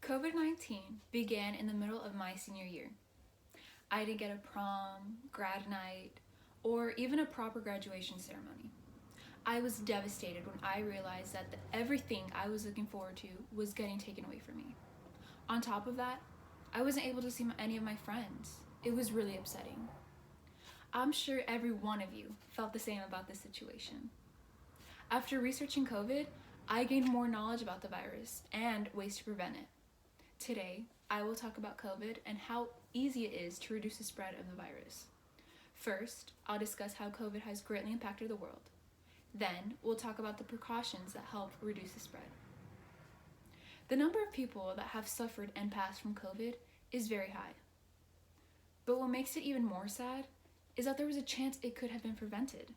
COVID-19 began in the middle of my senior year. I didn't get a prom, grad night, or even a proper graduation ceremony. I was devastated when I realized that everything I was looking forward to was getting taken away from me. On top of that, I wasn't able to see any of my friends. It was really upsetting. I'm sure every one of you felt the same about this situation. After researching COVID, I gained more knowledge about the virus and ways to prevent it. Today, I will talk about COVID and how easy it is to reduce the spread of the virus. First, I'll discuss how COVID has greatly impacted the world. Then, we'll talk about the precautions that help reduce the spread. The number of people that have suffered and passed from COVID is very high. But what makes it even more sad is that there was a chance it could have been prevented.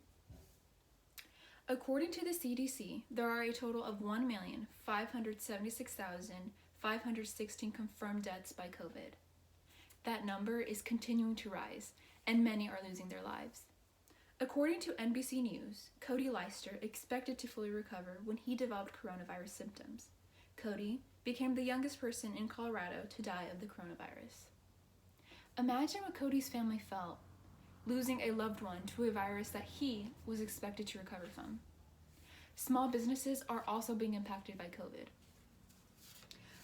According to the CDC, there are a total of 1,576,516 confirmed deaths by COVID. That number is continuing to rise, and many are losing their lives. According to NBC News, Cody Leister expected to fully recover when he developed coronavirus symptoms. Cody became the youngest person in Colorado to die of the coronavirus. Imagine what Cody's family felt, losing a loved one to a virus that he was expected to recover from. Small businesses are also being impacted by COVID.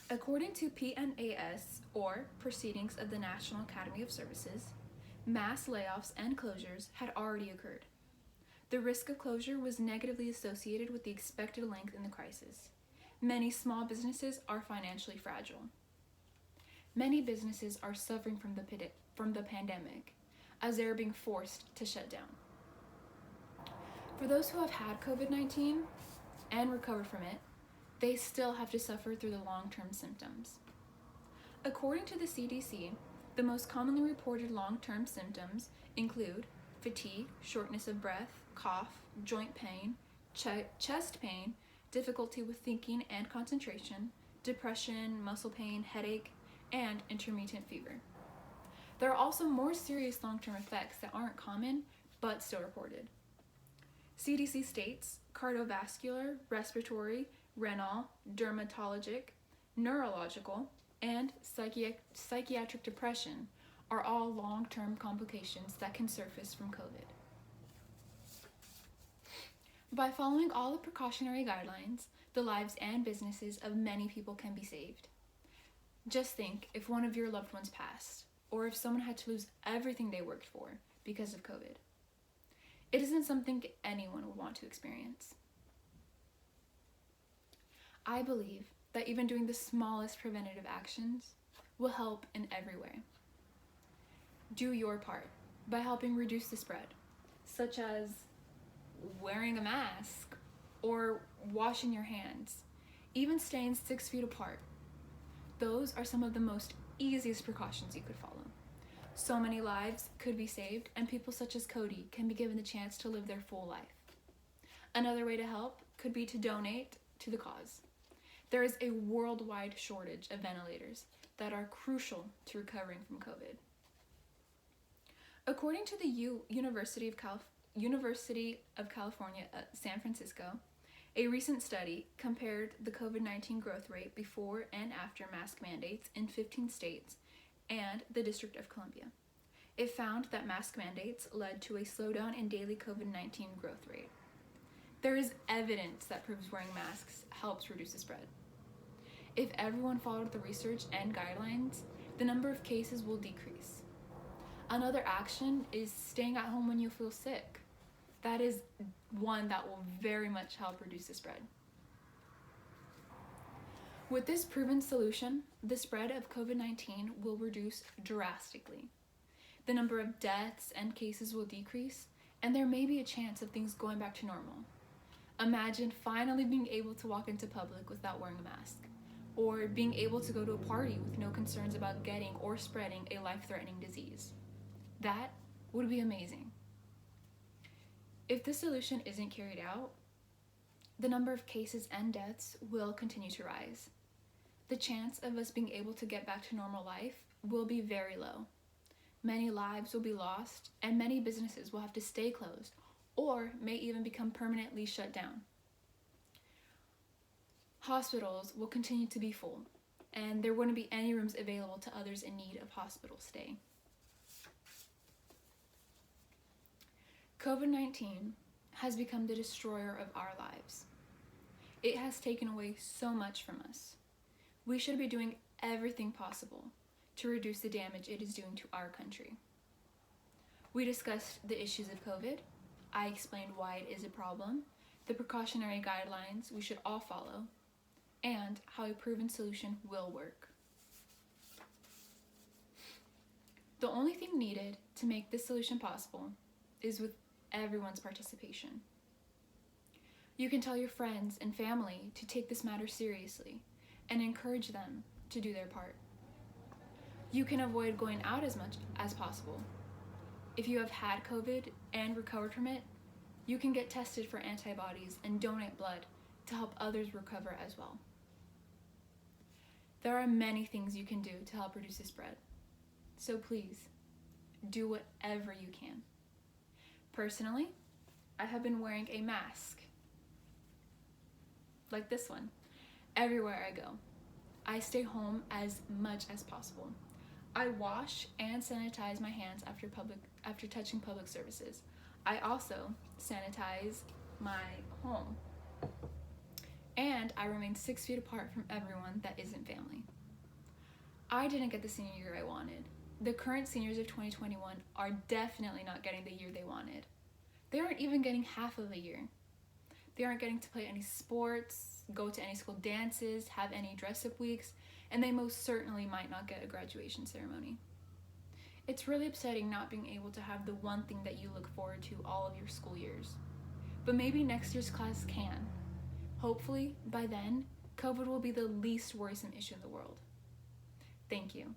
According to PNAS, or Proceedings of the National Academy of Services, mass layoffs and closures had already occurred. The risk of closure was negatively associated with the expected length in the crisis. Many small businesses are financially fragile. Many businesses are suffering from the pandemic, as they are being forced to shut down. For those who have had COVID-19 and recovered from it, they still have to suffer through the long-term symptoms. According to the CDC, the most commonly reported long-term symptoms include fatigue, shortness of breath, cough, joint pain, chest pain, difficulty with thinking and concentration, depression, muscle pain, headache, and intermittent fever. There are also more serious long-term effects that aren't common, but still reported. CDC states cardiovascular, respiratory, renal, dermatologic, neurological, and psychiatric depression are all long-term complications that can surface from COVID. By following all the precautionary guidelines, the lives and businesses of many people can be saved. Just think if one of your loved ones passed, or if someone had to lose everything they worked for because of COVID. It isn't something anyone would want to experience. I believe that even doing the smallest preventative actions will help in every way. Do your part by helping reduce the spread, such as wearing a mask or washing your hands, even staying 6 feet apart. Those are some of the most easiest precautions you could follow. So many lives could be saved, and people such as Cody can be given the chance to live their full life. Another way to help could be to donate to the cause. There is a worldwide shortage of ventilators that are crucial to recovering from COVID. According to the University of California at San Francisco, a recent study compared the COVID-19 growth rate before and after mask mandates in 15 states and the District of Columbia. It found that mask mandates led to a slowdown in daily COVID-19 growth rate. There is evidence that proves wearing masks helps reduce the spread. If everyone followed the research and guidelines, the number of cases will decrease. Another action is staying at home when you feel sick. That is one that will very much help reduce the spread. With this proven solution, the spread of COVID-19 will reduce drastically. The number of deaths and cases will decrease, and there may be a chance of things going back to normal. Imagine finally being able to walk into public without wearing a mask, or being able to go to a party with no concerns about getting or spreading a life-threatening disease. That would be amazing. If this solution isn't carried out, the number of cases and deaths will continue to rise. The chance of us being able to get back to normal life will be very low. Many lives will be lost, and many businesses will have to stay closed or may even become permanently shut down. Hospitals will continue to be full, and there wouldn't be any rooms available to others in need of hospital stay. COVID-19 has become the destroyer of our lives. It has taken away so much from us. We should be doing everything possible to reduce the damage it is doing to our country. We discussed the issues of COVID. I explained why it is a problem, the precautionary guidelines we should all follow, and how a proven solution will work. The only thing needed to make this solution possible is with everyone's participation. You can tell your friends and family to take this matter seriously and encourage them to do their part. You can avoid going out as much as possible. If you have had COVID and recovered from it, you can get tested for antibodies and donate blood to help others recover as well. There are many things you can do to help reduce the spread. So please, do whatever you can. Personally, I have been wearing a mask, like this one, everywhere I go. I stay home as much as possible. I wash and sanitize my hands after touching public services. I also sanitize my home. And I remain 6 feet apart from everyone that isn't family. I didn't get the senior year I wanted. The current seniors of 2021 are definitely not getting the year they wanted. They aren't even getting half of a year. They aren't getting to play any sports, go to any school dances, have any dress-up weeks, and they most certainly might not get a graduation ceremony. It's really upsetting not being able to have the one thing that you look forward to all of your school years. But maybe next year's class can. Hopefully, by then, COVID will be the least worrisome issue in the world. Thank you.